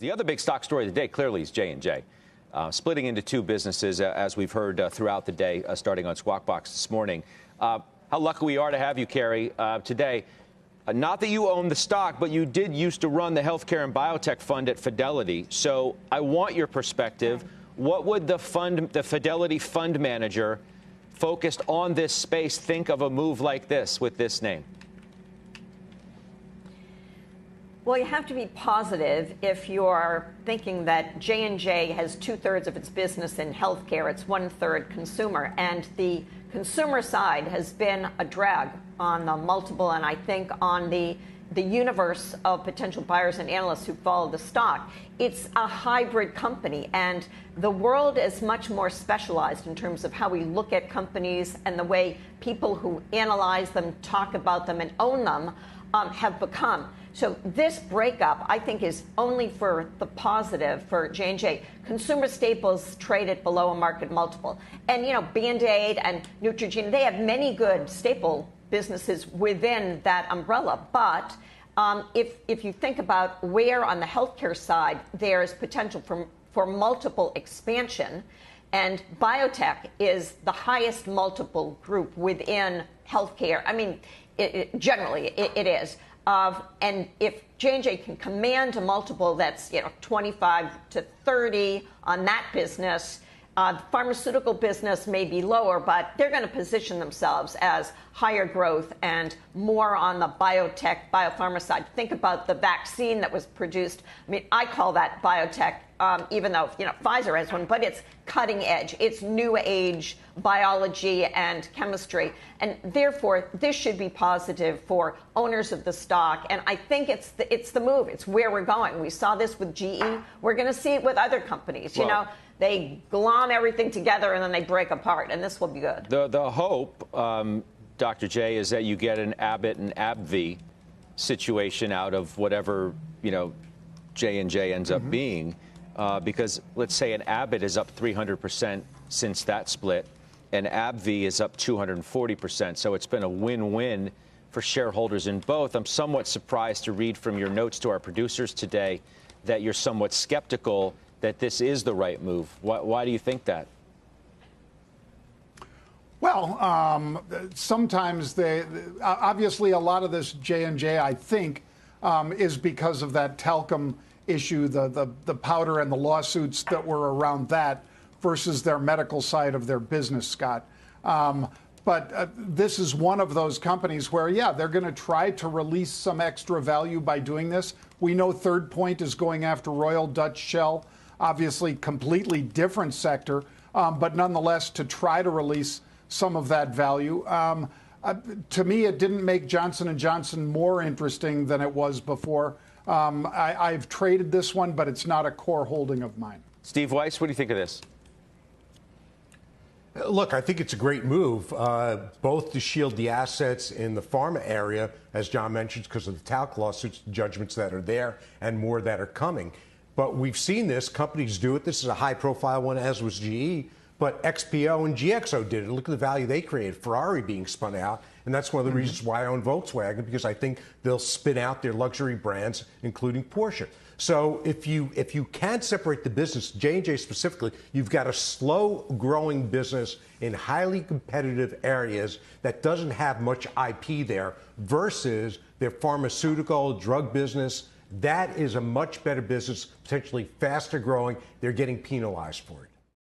The other big stock story of the day clearly is J&J. Splitting into two businesses, as we've heard throughout the day, starting on Squawk Box this morning. How lucky we are to have you, Carrie, today. Not that you own the stock, but you did used to run the healthcare and biotech fund at Fidelity. So I want your perspective. What would the Fidelity fund manager focused on this space think of a move like this with this name? Well, you have to be positive if you're thinking that J&J has 2/3 of its business in healthcare. It's 1/3 consumer. And the consumer side has been a drag on the multiple and I think on the universe of potential buyers and analysts who follow the stock. It's a hybrid company, and the world is much more specialized in terms of how we look at companies and the way people who analyze them, talk about them, and own them have become. So this breakup, I think, is only for the positive for J&J. Consumer staples traded below a market multiple. And, Band-Aid and Neutrogena, they have many good staple businesses within that umbrella. But if you think about where on the healthcare side there's potential for multiple expansion, and biotech is the highest multiple group within healthcare. I mean, generally it is. And if J&J can command a multiple that's 25 to 30 on that business, the pharmaceutical business may be lower, but they're going to position themselves as higher growth and more on the biotech, biopharma side. Think about the vaccine that was produced. I mean, I call that biotech, even though Pfizer has one, but it's cutting edge. It's new age biology and chemistry. And therefore, this should be positive for owners of the stock. And I think it's the move. It's where we're going. We saw this with GE. We're going to see it with other companies. They glom everything together and then they break apart, and this will be good. The hope, Dr. J, is that you get an Abbott and AbbVie situation out of whatever J&J ends up being, because let's say an Abbott is up 300% since that split, and AbbVie is up 240%. So it's been a win-win for shareholders in both. I'm somewhat surprised to read from your notes to our producers today that you're somewhat skeptical that this is the right move. Why do you think that? Well, sometimes obviously a lot of this J&J, I think, is because of that talcum issue, the powder and the lawsuits that were around that versus their medical side of their business, Scott. But this is one of those companies where, yeah, they're going to try to release some extra value by doing this. We know Third Point is going after Royal Dutch Shell. Obviously, completely different sector, but nonetheless, to try to release some of that value. To me, it didn't make Johnson & Johnson more interesting than it was before. I've traded this one, but it's not a core holding of mine. Steve Weiss, what do you think of this? Look, I think it's a great move, both to shield the assets in the pharma area, as John mentioned, because of the talc lawsuits, judgments that are there, and more that are coming. But we've seen this. Companies do it. This is a high-profile one, as was GE. But XPO and GXO did it. Look at the value they created. Ferrari being spun out. And that's one of the reasons why I own Volkswagen, because I think they'll spin out their luxury brands, including Porsche. So if you can't separate the business, J&J specifically, you've got a slow-growing business in highly competitive areas that doesn't have much IP there versus their pharmaceutical drug business. That is a much better business, potentially faster growing. They're getting penalized for it.